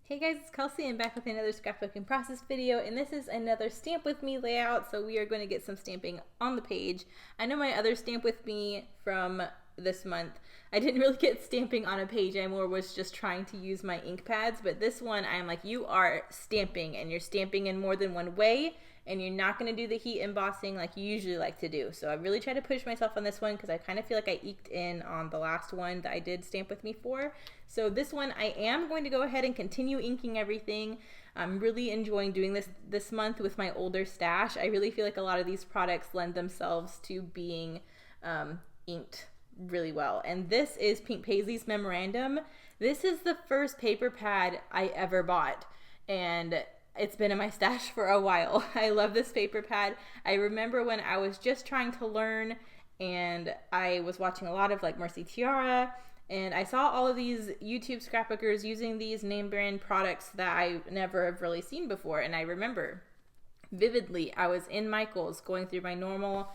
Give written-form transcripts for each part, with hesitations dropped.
Hey guys, it's Kelsey. I'm back with another scrapbooking process video, and this is another stamp with me layout, so we are going to get some stamping on the page. I know my other stamp with me from this month, I didn't really get stamping on a page, I more was just trying to use my ink pads, but this one I'm like, you are stamping, and you're stamping in more than one way, and you're not going to do the heat embossing like you usually like to do. So I really try to push myself on this one because I kind of feel like I eked in on the last one that I did stamp with me for. So this one I am going to go ahead and continue inking everything. I'm really enjoying doing this month with my older stash. I really feel like a lot of these products lend themselves to being inked really well. And this is Pink Paisley's Memorandum. This is the first paper pad I ever bought, and it's been in my stash for a while. I love this paper pad. I remember when I was just trying to learn and I was watching a lot of like Mercy Tiara, and I saw all of these YouTube scrapbookers using these name brand products that I never have really seen before. And I remember vividly, I was in Michael's going through my normal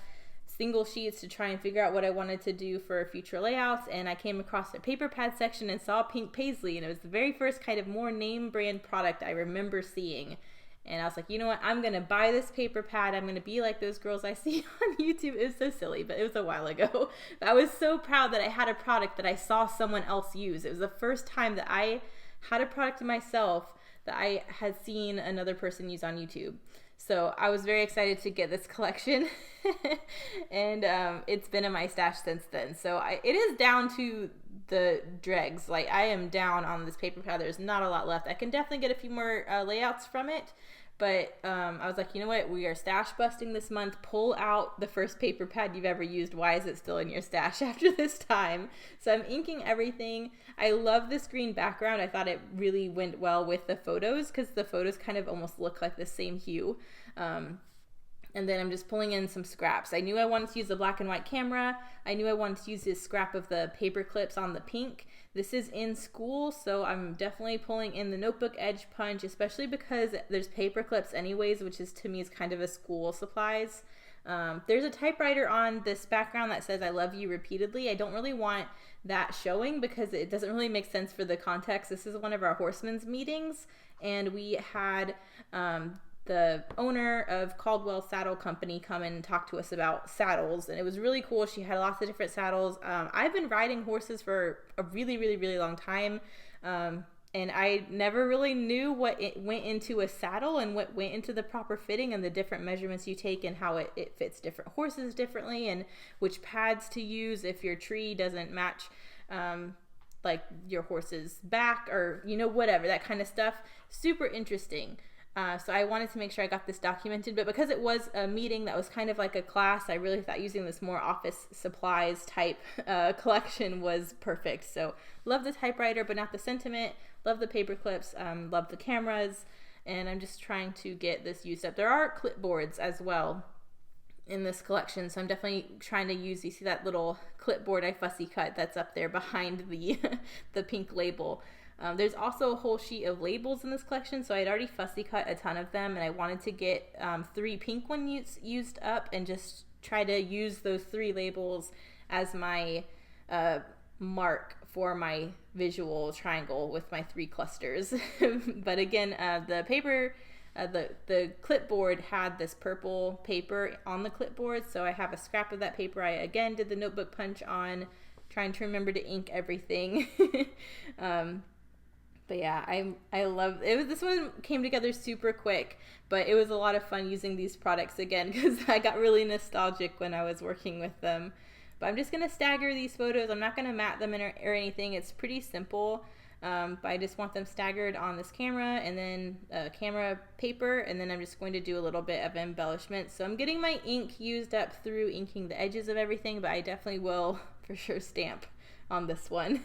single sheets to try and figure out what I wanted to do for future layouts, and I came across the paper pad section and saw Pink Paisley, and it was the very first kind of more name brand product I remember seeing. And I was like, you know what, I'm gonna buy this paper pad. I'm gonna be like those girls I see on YouTube. It was so silly, but it was a while ago. But I was so proud that I had a product that I saw someone else use. It was the first time that I had a product myself that I had seen another person use on YouTube. So I was very excited to get this collection, and it's been in my stash since then. So it is down to the dregs. Like, I am down on this paper pad. There's not a lot left. I can definitely get a few more layouts from it, but I was like, you know what? We are stash busting this month. Pull out the first paper pad you've ever used. Why is it still in your stash after this time? So I'm inking everything. I love this green background. I thought it really went well with the photos because the photos kind of almost look like the same hue. And then I'm just pulling in some scraps. I knew I wanted to use the black and white camera. I knew I wanted to use this scrap of the paper clips on the pink. This is in school, so I'm definitely pulling in the notebook edge punch, especially because there's paper clips anyways, which is, to me, is kind of a school supplies. There's a typewriter on this background that says I love you repeatedly. I don't really want that showing because it doesn't really make sense for the context. This is one of our horsemen's meetings, and we had the owner of Caldwell Saddle Company come and talk to us about saddles, and it was really cool. She had lots of different saddles. I've been riding horses for a really, really, really long time, and I never really knew what it went into a saddle and what went into the proper fitting and the different measurements you take and how it fits different horses differently, and which pads to use if your tree doesn't match like your horse's back, or whatever, that kind of stuff. Super interesting. So I wanted to make sure I got this documented, but because it was a meeting that was kind of like a class, I really thought using this more office supplies type collection was perfect. So love the typewriter, but not the sentiment. Love the paper clips, love the cameras, and I'm just trying to get this used up. There are clipboards as well in this collection, so I'm definitely trying to use, you see that little clipboard I fussy cut that's up there behind the the pink label. There's also a whole sheet of labels in this collection, so I'd already fussy cut a ton of them, and I wanted to get 3 pink ones used up and just try to use those 3 labels as my mark for my visual triangle with my 3 clusters. But again, the paper, the clipboard had this purple paper on the clipboard, so I have a scrap of that paper I again did the notebook punch on, trying to remember to ink everything. But yeah, I love it. This one came together super quick, but it was a lot of fun using these products again because I got really nostalgic when I was working with them. But I'm just going to stagger these photos. I'm not going to mat them in or anything. It's pretty simple, but I just want them staggered on this camera and then camera paper, and then I'm just going to do a little bit of embellishment. So I'm getting my ink used up through inking the edges of everything, but I definitely will for sure stamp on this one.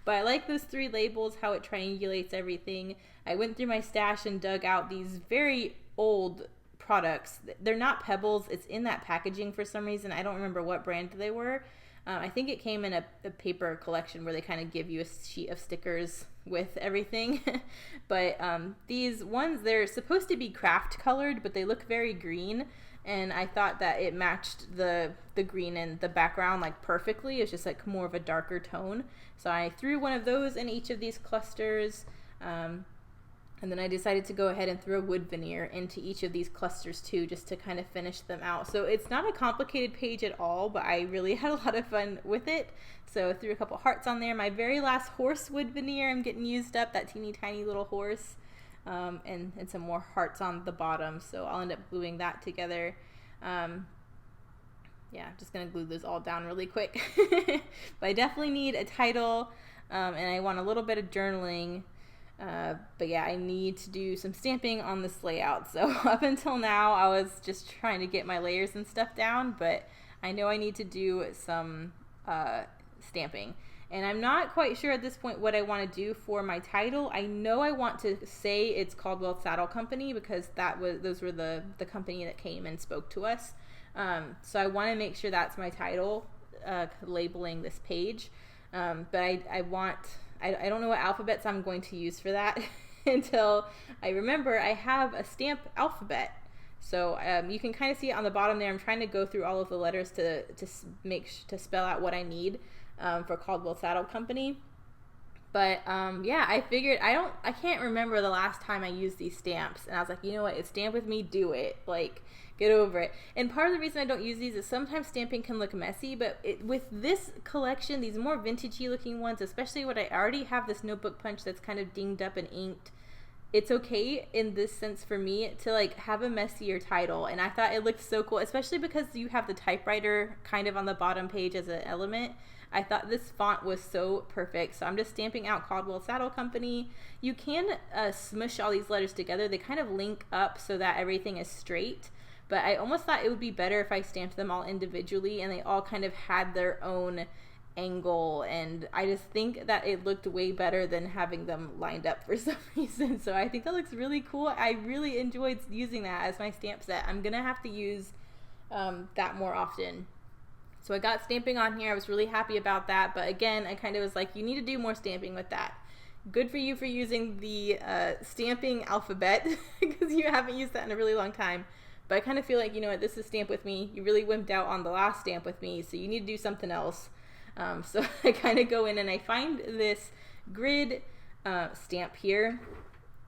But I like those 3 labels, how it triangulates everything. I went through my stash and dug out these very old products. They're not Pebbles. It's in that packaging for some reason. I don't remember what brand they were. I think it came in a paper collection where they kind of give you a sheet of stickers with everything. But these ones, they're supposed to be craft colored, but they look very green. And I thought that it matched the green in the background like perfectly. It's just like more of a darker tone. So I threw one of those in each of these clusters. And then I decided to go ahead and throw wood veneer into each of these clusters too, just to kind of finish them out. So it's not a complicated page at all, but I really had a lot of fun with it. So I threw a couple hearts on there. My very last horse wood veneer, I'm getting used up, that teeny tiny little horse, and some more hearts on the bottom. So I'll end up gluing that together. Yeah, I'm just going to glue those all down really quick. But I definitely need a title, and I want a little bit of journaling. But yeah, I need to do some stamping on this layout. So up until now, I was just trying to get my layers and stuff down, but I know I need to do some stamping. And I'm not quite sure at this point what I want to do for my title. I know I want to say it's Caldwell Saddle Company, because those were the company that came and spoke to us. So I want to make sure that's my title, labeling this page. But I don't know what alphabets I'm going to use for that until I remember I have a stamp alphabet. So you can kind of see it on the bottom there. I'm trying to go through all of the letters to spell out what I need for Caldwell Saddle Company. But yeah, I figured I can't remember the last time I used these stamps, and I was like, you know what, it's Stamp With Me, do it. Like, get over it. And part of the reason I don't use these is sometimes stamping can look messy, but with this collection, these more vintagey looking ones, especially when I already have this notebook punch that's kind of dinged up and inked, it's okay in this sense for me to like have a messier title. And I thought it looked so cool, especially because you have the typewriter kind of on the bottom page as an element. I thought this font was so perfect. So I'm just stamping out Caldwell Saddle Company. You can smush all these letters together. They kind of link up so that everything is straight. But I almost thought it would be better if I stamped them all individually and they all kind of had their own angle. And I just think that it looked way better than having them lined up for some reason. So I think that looks really cool. I really enjoyed using that as my stamp set. I'm going to have to use that more often. So I got stamping on here. I was really happy about that. But again, I kind of was like, you need to do more stamping with that. Good for you for using the stamping alphabet because you haven't used that in a really long time. But I kind of feel like, you know what, this is Stamp With Me. You really wimped out on the last Stamp With Me, so you need to do something else. So I kind of go in and I find this grid stamp here.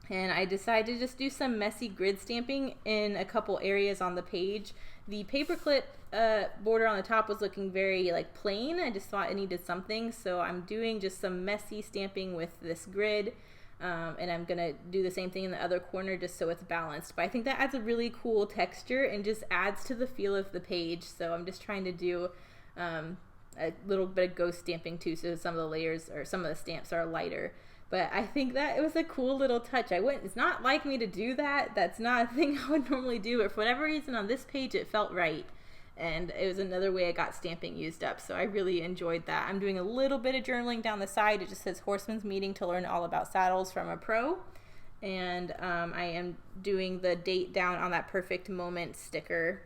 And I decided to just do some messy grid stamping in a couple areas on the page. The paperclip border on the top was looking very like plain. I just thought it needed something. So I'm doing just some messy stamping with this grid. And I'm going to do the same thing in the other corner just so it's balanced. But I think that adds a really cool texture and just adds to the feel of the page. So I'm just trying to do a little bit of ghost stamping too, so some of the layers or some of the stamps are lighter. But I think that it was a cool little touch. It's not like me to do that. That's not a thing I would normally do. But for whatever reason on this page it felt right. And it was another way I got stamping used up, so I really enjoyed that. I'm doing a little bit of journaling down the side. It just says Horseman's Meeting to learn all about saddles from a pro. And I am doing the date down on that perfect moment sticker.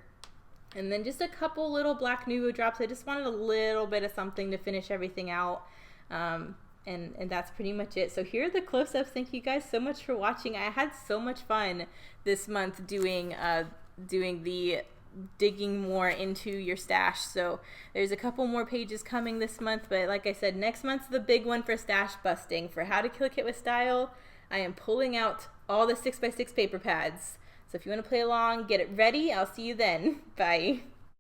And then just a couple little black Nuvo drops. I just wanted a little bit of something to finish everything out. And that's pretty much it. So here are the close-ups. Thank you guys so much for watching. I had so much fun this month doing the digging more into your stash. So there's a couple more pages coming this month, but like I said, next month's the big one for stash busting. For How to Kill a Kit with Style, I am pulling out all the 6x6 paper pads. So if you want to play along, get it ready. I'll see you then. Bye.